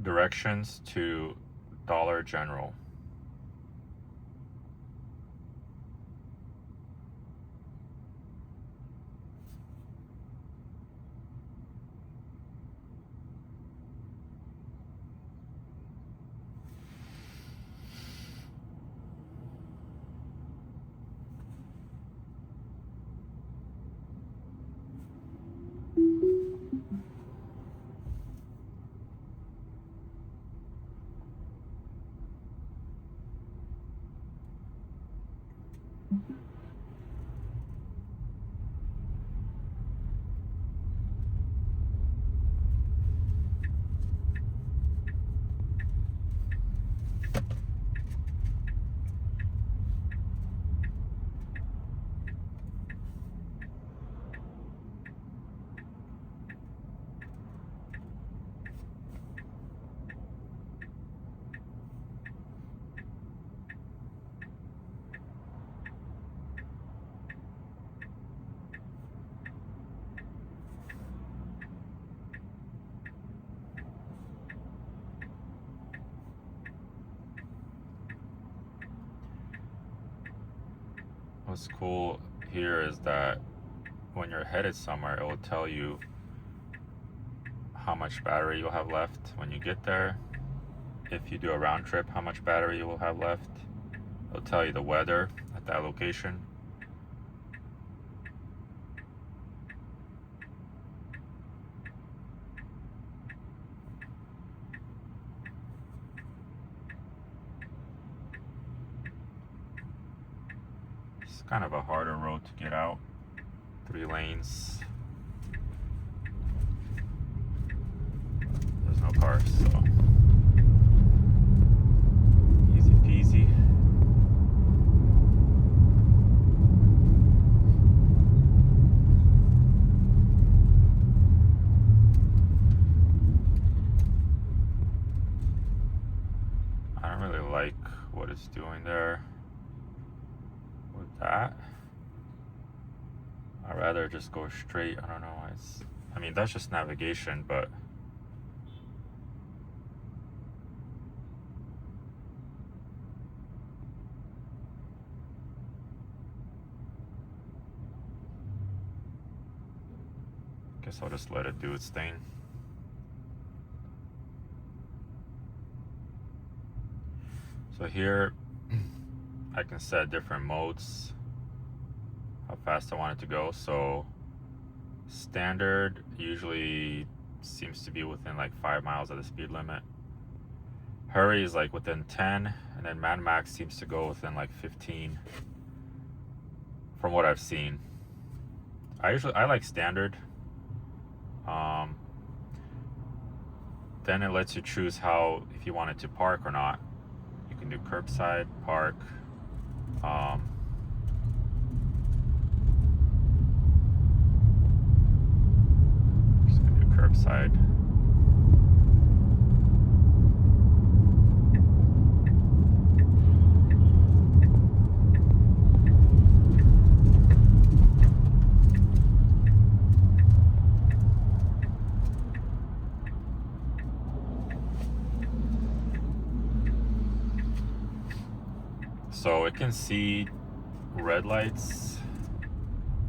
Directions to Dollar General. What's cool here is that when you're headed somewhere, it will tell you how much battery you'll have left when you get there. If you do a round trip, how much battery you will have left. It'll tell you the weather at that location. It's kind of a harder road to get out. 3 lanes. There's no cars, so easy peasy. I don't really like what it's doing there with that. I'd rather just go straight. I don't know. I mean, that's just navigation, but guess I'll just let it do its thing. So here I can set different modes, how fast I want it to go. So standard usually seems to be within like 5 miles of the speed limit. Hurry is like within 10, and then Mad Max seems to go within like 15 from what I've seen. I like standard. Then it lets you choose if you want it to park or not. You can do curbside, park. Just gonna do curbside. So it can see red lights.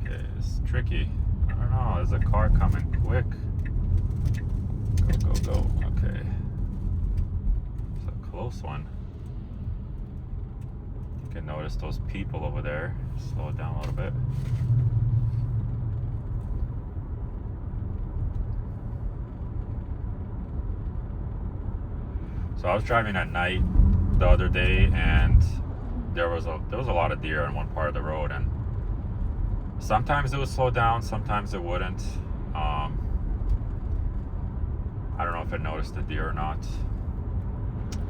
Okay, it's tricky. I don't know, there's a car coming quick. Go, go, go. Okay. It's a close one. You can notice those people over there. Slow it down a little bit. So I was driving at night the other day, and there was a lot of deer on one part of the road, and sometimes it would slow down, sometimes it wouldn't. I don't know if it noticed the deer or not.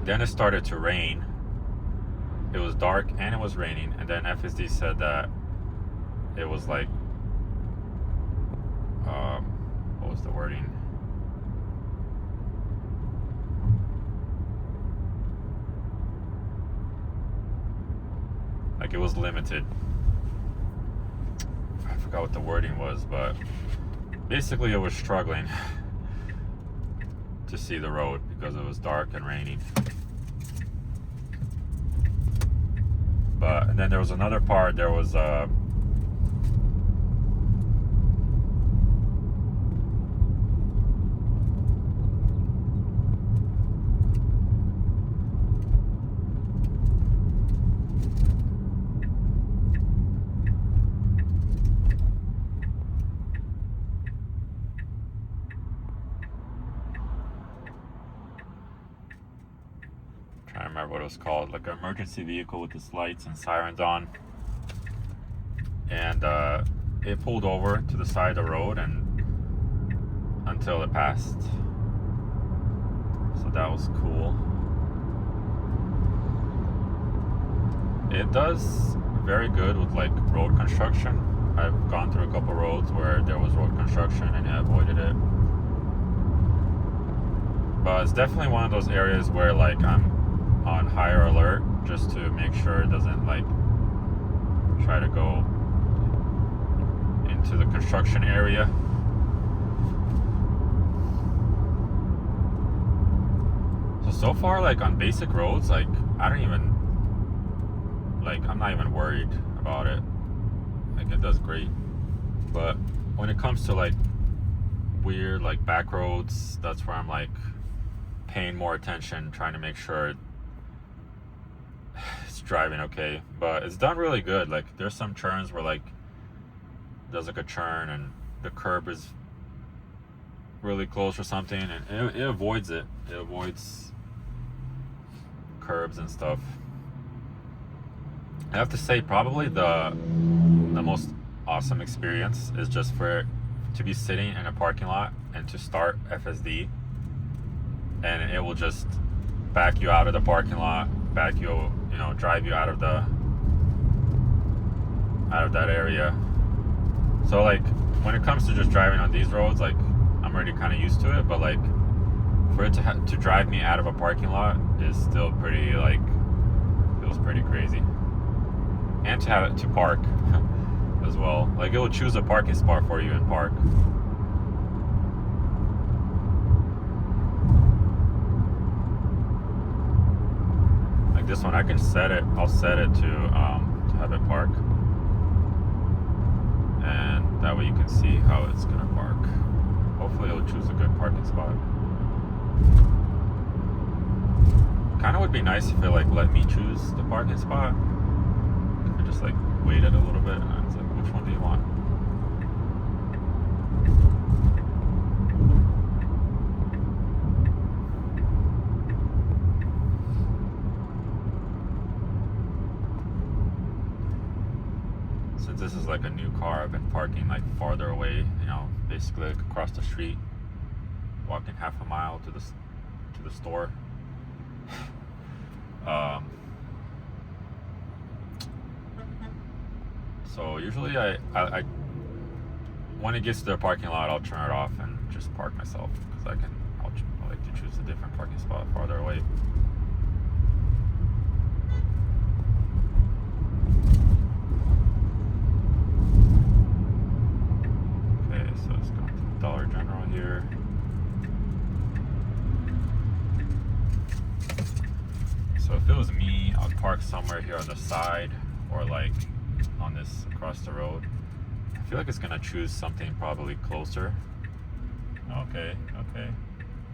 Then it started to rain. It was dark and it was raining, and then FSD said that it was like, what was the wording? Like it was limited. I forgot what the wording was, but basically it was struggling. to see the road because it was dark and raining. And then there was another part, there was I don't remember what it was called, like an emergency vehicle with its lights and sirens on, and it pulled over to the side of the road and until it passed, so that was cool. It does very good with like road construction. I've gone through a couple roads where there was road construction and it avoided it, but it's definitely one of those areas where like I'm on higher alert just to make sure it doesn't like try to go into the construction area. So far, like on basic roads, like I don't even like, I'm not even worried about it. Like it does great. But when it comes to like weird like back roads, that's where I'm like paying more attention, trying to make sure it's driving okay. But it's done really good. Like there's some turns where like there's like a turn and the curb is really close or something, and it avoids it. It avoids curbs and stuff. I have to say, probably the most awesome experience is just for to be sitting in a parking lot and to start FSD, and it will just back you out of the parking lot, drive you out of that area. So like when it comes to just driving on these roads, like I'm already kind of used to it, but like for it to drive me out of a parking lot is still pretty, like, feels pretty crazy. And to have it to park as well. Like it will choose a parking spot for you and park. Like this one, I can set it. I'll set it to have it park, and that way you can see how it's gonna park. Hopefully, it'll choose a good parking spot. Kind of would be nice if it like let me choose the parking spot. I just like waited a little bit and it's like, which one do you want? Since this is like a new car, I've been parking like farther away, basically like across the street, walking half a mile to the store. So usually I when it gets to the parking lot, I'll turn it off and just park myself, because I like to choose a different parking spot farther away. Okay, so let's go to Dollar General here. So if it was me, I'd park somewhere here on the side, or like on this across the road. I feel like it's gonna choose something probably closer. Okay.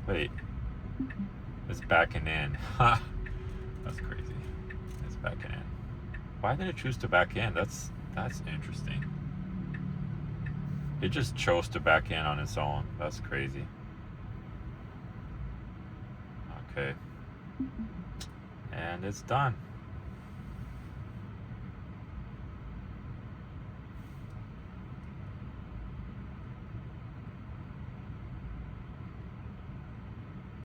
Wait, it's backing in. That's crazy. It's backing in. Why did it choose to back in? That's interesting. It just chose to back in on its own. That's crazy. Okay. And it's done.